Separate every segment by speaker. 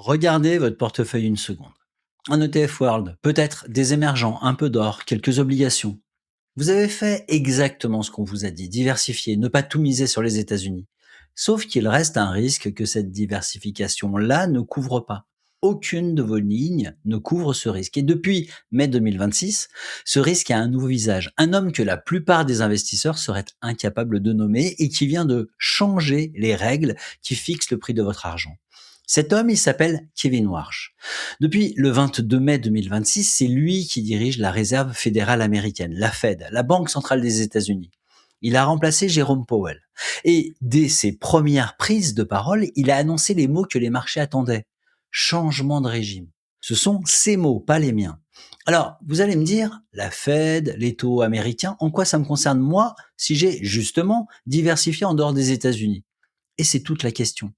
Speaker 1: Regardez votre portefeuille une seconde. Un ETF World, peut-être des émergents, un peu d'or, quelques obligations. Vous avez fait exactement ce qu'on vous a dit, diversifier, ne pas tout miser sur les États-Unis. Sauf qu'il reste un risque que cette diversification-là ne couvre pas. Aucune de vos lignes ne couvre ce risque. Et depuis mai 2026, ce risque a un nouveau visage. Un homme que la plupart des investisseurs seraient incapables de nommer et qui vient de changer les règles qui fixent le prix de votre argent. Cet homme, il s'appelle Kevin Warsh. Depuis le 22 mai 2026, c'est lui qui dirige la Réserve fédérale américaine, la Fed, la Banque centrale des États-Unis. Il a remplacé Jérôme Powell. Et dès ses premières prises de parole, il a annoncé les mots que les marchés attendaient. Changement de régime. Ce sont ses mots, pas les miens. Alors, vous allez me dire, la Fed, les taux américains, en quoi ça me concerne moi si j'ai justement diversifié en dehors des États-Unis? Et c'est toute la question.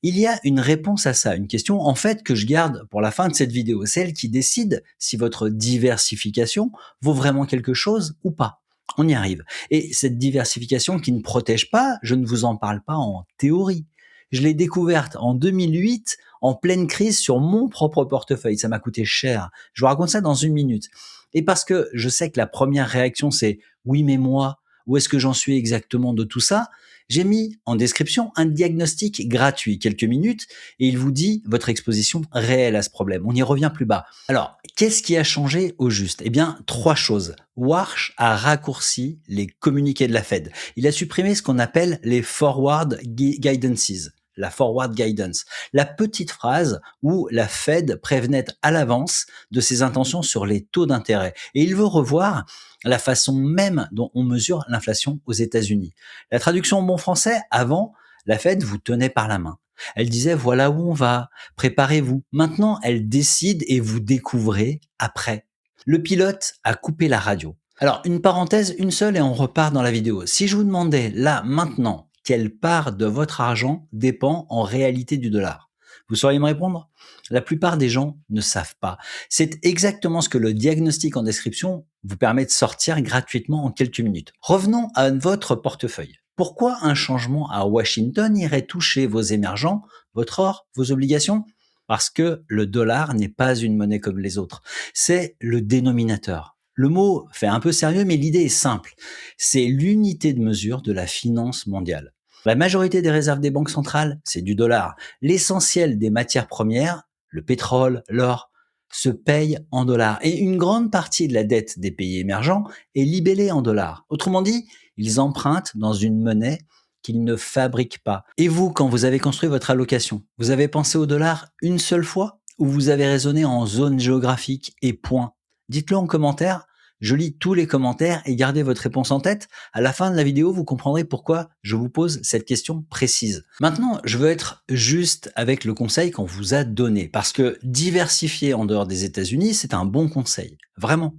Speaker 1: Il y a une réponse à ça, une question en fait que je garde pour la fin de cette vidéo, celle qui décide si votre diversification vaut vraiment quelque chose ou pas. On y arrive. Et cette diversification qui ne protège pas, je ne vous en parle pas en théorie. Je l'ai découverte en 2008 en pleine crise sur mon propre portefeuille. Ça m'a coûté cher. Je vous raconte ça dans une minute. Et parce que je sais que la première réaction c'est oui mais moi, où est-ce que j'en suis exactement de tout ça? J'ai mis en description un diagnostic gratuit, quelques minutes, et il vous dit votre exposition réelle à ce problème. On y revient plus bas. Alors, qu'est-ce qui a changé au juste? Eh bien, trois choses. Warsh a raccourci les communiqués de la Fed. Il a supprimé ce qu'on appelle les forward guidances. La forward guidance, la petite phrase où la Fed prévenait à l'avance de ses intentions sur les taux d'intérêt. Et il veut revoir la façon même dont on mesure l'inflation aux États-Unis. La traduction en bon français, avant, la Fed vous tenait par la main. Elle disait voilà où on va, préparez-vous. Maintenant, elle décide et vous découvrez après. Le pilote a coupé la radio. Alors, une parenthèse, une seule et on repart dans la vidéo. Si je vous demandais là, maintenant, quelle part de votre argent dépend en réalité du dollar, vous sauriez me répondre? La plupart des gens ne savent pas. C'est exactement ce que le diagnostic en description vous permet de sortir gratuitement en quelques minutes. Revenons à votre portefeuille. Pourquoi un changement à Washington irait toucher vos émergents, votre or, vos obligations? Parce que le dollar n'est pas une monnaie comme les autres. C'est le dénominateur. Le mot fait un peu sérieux, mais l'idée est simple. C'est l'unité de mesure de la finance mondiale. La majorité des réserves des banques centrales, c'est du dollar. L'essentiel des matières premières, le pétrole, l'or, se paye en dollars. Et une grande partie de la dette des pays émergents est libellée en dollars. Autrement dit, ils empruntent dans une monnaie qu'ils ne fabriquent pas. Et vous, quand vous avez construit votre allocation, vous avez pensé au dollar une seule fois ou vous avez raisonné en zone géographique et point? Dites-le en commentaire. Je lis tous les commentaires et gardez votre réponse en tête. À la fin de la vidéo, vous comprendrez pourquoi je vous pose cette question précise. Maintenant, je veux être juste avec le conseil qu'on vous a donné, parce que diversifier en dehors des États-Unis, c'est un bon conseil. Vraiment.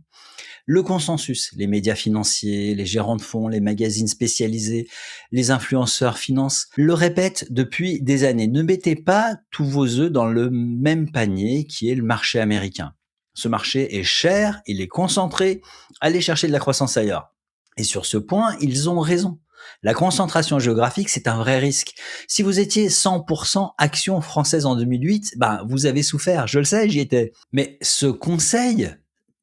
Speaker 1: Le consensus, les médias financiers, les gérants de fonds, les magazines spécialisés, les influenceurs finance le répètent depuis des années. Ne mettez pas tous vos œufs dans le même panier qui est le marché américain. Ce marché est cher, il est concentré, allez chercher de la croissance ailleurs. Et sur ce point, ils ont raison. La concentration géographique, c'est un vrai risque. Si vous étiez 100% action française en 2008, vous avez souffert, je le sais, j'y étais. Mais ce conseil,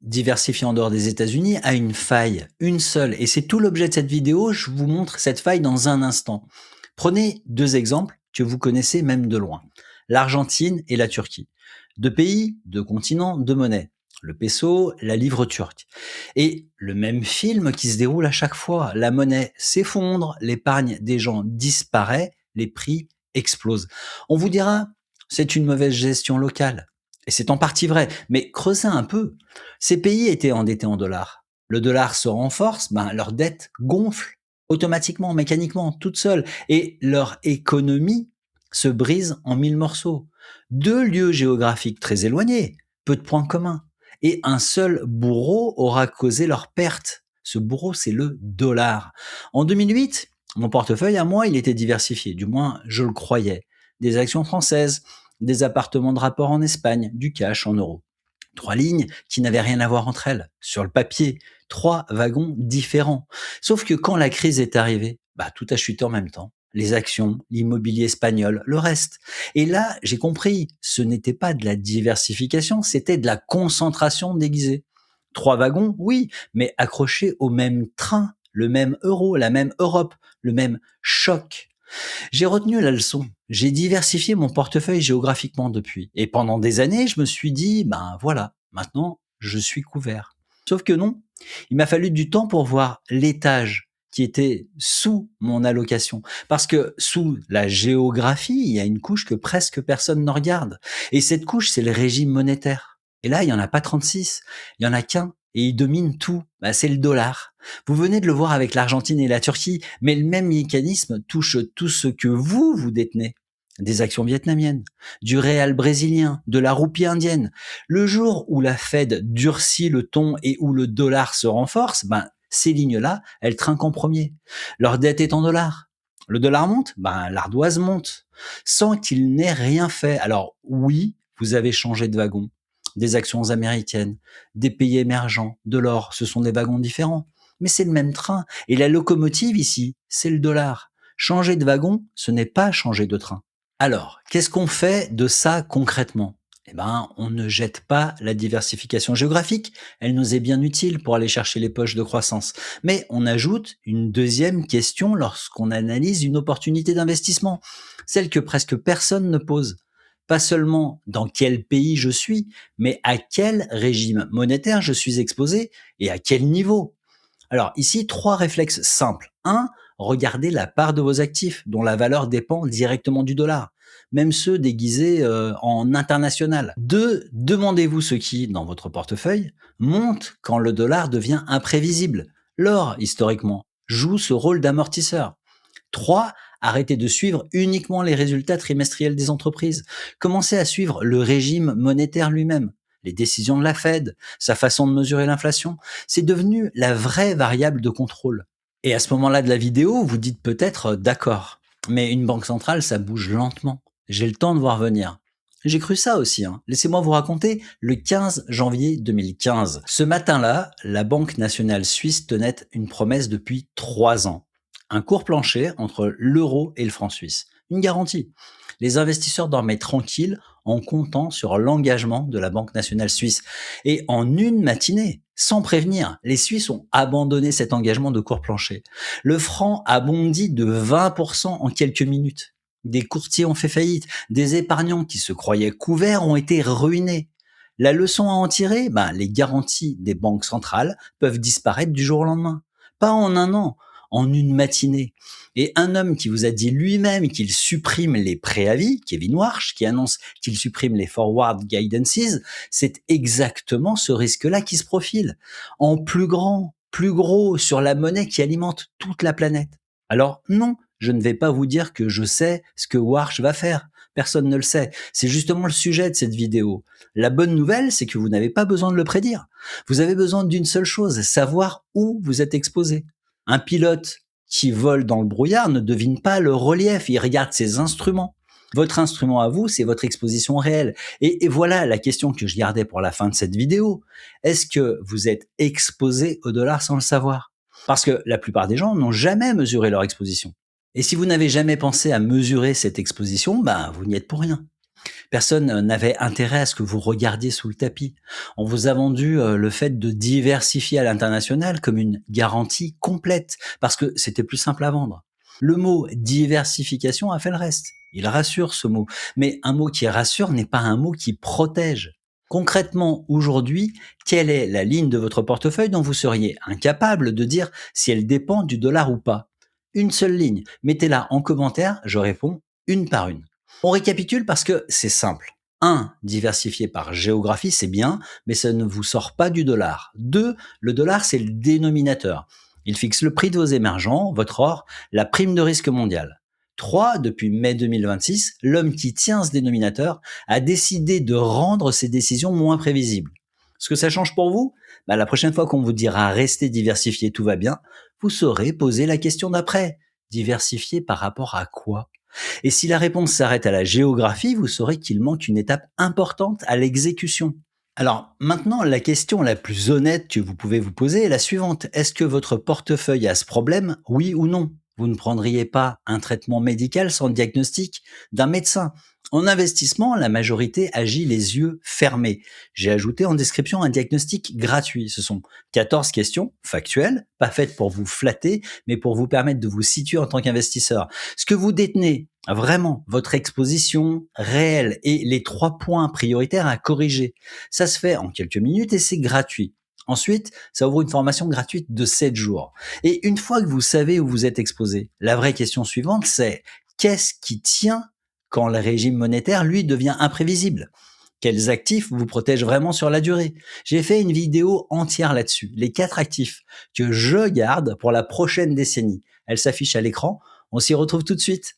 Speaker 1: diversifié en dehors des États-Unis, a une faille, une seule. Et c'est tout l'objet de cette vidéo, je vous montre cette faille dans un instant. Prenez deux exemples que vous connaissez même de loin. L'Argentine et la Turquie. Deux pays, deux continents, deux monnaies. Le peso, la livre turque. Et le même film qui se déroule à chaque fois. La monnaie s'effondre, l'épargne des gens disparaît, les prix explosent. On vous dira, c'est une mauvaise gestion locale. Et c'est en partie vrai, mais creusez un peu. Ces pays étaient endettés en dollars. Le dollar se renforce, leur dette gonfle automatiquement, mécaniquement, toute seule. Et leur économie se brise en mille morceaux. Deux lieux géographiques très éloignés, peu de points communs. Et un seul bourreau aura causé leur perte. Ce bourreau, c'est le dollar. En 2008, mon portefeuille à moi, il était diversifié. Du moins, je le croyais. Des actions françaises, des appartements de rapport en Espagne, du cash en euros. Trois lignes qui n'avaient rien à voir entre elles. Sur le papier, trois wagons différents. Sauf que quand la crise est arrivée, tout a chuté en même temps. les actions, l'immobilier espagnol, le reste. Et là, j'ai compris, ce n'était pas de la diversification, c'était de la concentration déguisée. 3 wagons, oui, mais accrochés au même train, le même euro, la même Europe, le même choc. J'ai retenu la leçon. J'ai diversifié mon portefeuille géographiquement depuis. Et pendant des années, je me suis dit, ben voilà, maintenant, je suis couvert. Sauf que non, il m'a fallu du temps pour voir l'étage qui était sous mon allocation. Parce que sous la géographie, il y a une couche que presque personne ne regarde. Et cette couche, c'est le régime monétaire. Et là, il n'y en a pas 36, il y en a qu'un. Et il domine tout. Bah, c'est le dollar. Vous venez de le voir avec l'Argentine et la Turquie, mais le même mécanisme touche tout ce que vous détenez. Des actions vietnamiennes, du réal brésilien, de la roupie indienne. Le jour où la Fed durcit le ton et où le dollar se renforce, ben, ces lignes-là, elles trinquent en premier. Leur dette est en dollars. Le dollar monte, ben, l'ardoise monte. Sans qu'il n'ait rien fait. Alors oui, vous avez changé de wagon. Des actions américaines, des pays émergents, de l'or, ce sont des wagons différents. Mais c'est le même train. Et la locomotive ici, c'est le dollar. Changer de wagon, ce n'est pas changer de train. Alors, qu'est-ce qu'on fait de ça concrètement? Eh ben, on ne jette pas la diversification géographique. Elle nous est bien utile pour aller chercher les poches de croissance. Mais on ajoute une deuxième question lorsqu'on analyse une opportunité d'investissement. Celle que presque personne ne pose. Pas seulement dans quel pays je suis, mais à quel régime monétaire je suis exposé et à quel niveau. Alors ici, 3 réflexes simples. Un, regardez la part de vos actifs dont la valeur dépend directement du dollar, même ceux déguisés en international. 2, demandez-vous ce qui, dans votre portefeuille, monte quand le dollar devient imprévisible. L'or, historiquement, joue ce rôle d'amortisseur. 3, arrêtez de suivre uniquement les résultats trimestriels des entreprises. Commencez à suivre le régime monétaire lui-même, les décisions de la Fed, sa façon de mesurer l'inflation. C'est devenu la vraie variable de contrôle. Et à ce moment-là de la vidéo, vous dites peut-être d'accord, mais une banque centrale, ça bouge lentement. J'ai le temps de voir venir. J'ai cru ça aussi. Laissez-moi vous raconter le 15 janvier 2015. Ce matin-là, la Banque nationale suisse tenait une promesse depuis 3 ans. Un court plancher entre l'euro et le franc suisse. Une garantie. Les investisseurs dormaient tranquilles en comptant sur l'engagement de la Banque nationale suisse. Et en une matinée, sans prévenir, les Suisses ont abandonné cet engagement de court plancher. Le franc a bondi de 20% en quelques minutes. Des courtiers ont fait faillite, des épargnants qui se croyaient couverts ont été ruinés. La leçon à en tirer, les garanties des banques centrales peuvent disparaître du jour au lendemain. Pas en un an, en une matinée. Et un homme qui vous a dit lui-même qu'il supprime les préavis, Kevin Warsh, qui annonce qu'il supprime les forward guidances, c'est exactement ce risque-là qui se profile. En plus grand, plus gros, sur la monnaie qui alimente toute la planète. Alors non, je ne vais pas vous dire que je sais ce que Warsh va faire. Personne ne le sait. C'est justement le sujet de cette vidéo. La bonne nouvelle, c'est que vous n'avez pas besoin de le prédire. Vous avez besoin d'une seule chose, savoir où vous êtes exposé. Un pilote qui vole dans le brouillard ne devine pas le relief, il regarde ses instruments. Votre instrument à vous, c'est votre exposition réelle. Et voilà la question que je gardais pour la fin de cette vidéo. Est-ce que vous êtes exposé au dollar sans le savoir? Parce que la plupart des gens n'ont jamais mesuré leur exposition. Et si vous n'avez jamais pensé à mesurer cette exposition, vous n'y êtes pour rien. Personne n'avait intérêt à ce que vous regardiez sous le tapis. On vous a vendu le fait de diversifier à l'international comme une garantie complète, parce que c'était plus simple à vendre. Le mot diversification a fait le reste. Il rassure ce mot. Mais un mot qui rassure n'est pas un mot qui protège. Concrètement, aujourd'hui, quelle est la ligne de votre portefeuille dont vous seriez incapable de dire si elle dépend du dollar ou pas? Une seule ligne. Mettez-la en commentaire, je réponds une par une. On récapitule parce que c'est simple. 1. Diversifier par géographie, c'est bien, mais ça ne vous sort pas du dollar. 2. Le dollar, c'est le dénominateur. Il fixe le prix de vos émergents, votre or, la prime de risque mondiale. 3. Depuis mai 2026, l'homme qui tient ce dénominateur a décidé de rendre ses décisions moins prévisibles. Ce que ça change pour vous? La prochaine fois qu'on vous dira restez diversifié, tout va bien, vous saurez poser la question d'après. Diversifier par rapport à quoi? Et si la réponse s'arrête à la géographie, vous saurez qu'il manque une étape importante à l'exécution. Alors maintenant, la question la plus honnête que vous pouvez vous poser est la suivante. Est-ce que votre portefeuille a ce problème, oui ou non? Vous ne prendriez pas un traitement médical sans diagnostic d'un médecin. En investissement, la majorité agit les yeux fermés. J'ai ajouté en description un diagnostic gratuit. Ce sont 14 questions factuelles, pas faites pour vous flatter, mais pour vous permettre de vous situer en tant qu'investisseur. Ce que vous détenez, vraiment, votre exposition réelle et les 3 points prioritaires à corriger. Ça se fait en quelques minutes et c'est gratuit. Ensuite, ça ouvre une formation gratuite de 7 jours. Et une fois que vous savez où vous êtes exposé, la vraie question suivante, c'est qu'est-ce qui tient quand le régime monétaire, lui, devient imprévisible? Quels actifs vous protègent vraiment sur la durée? J'ai fait une vidéo entière là-dessus, les 4 actifs que je garde pour la prochaine décennie. Elle s'affiche à l'écran. On s'y retrouve tout de suite.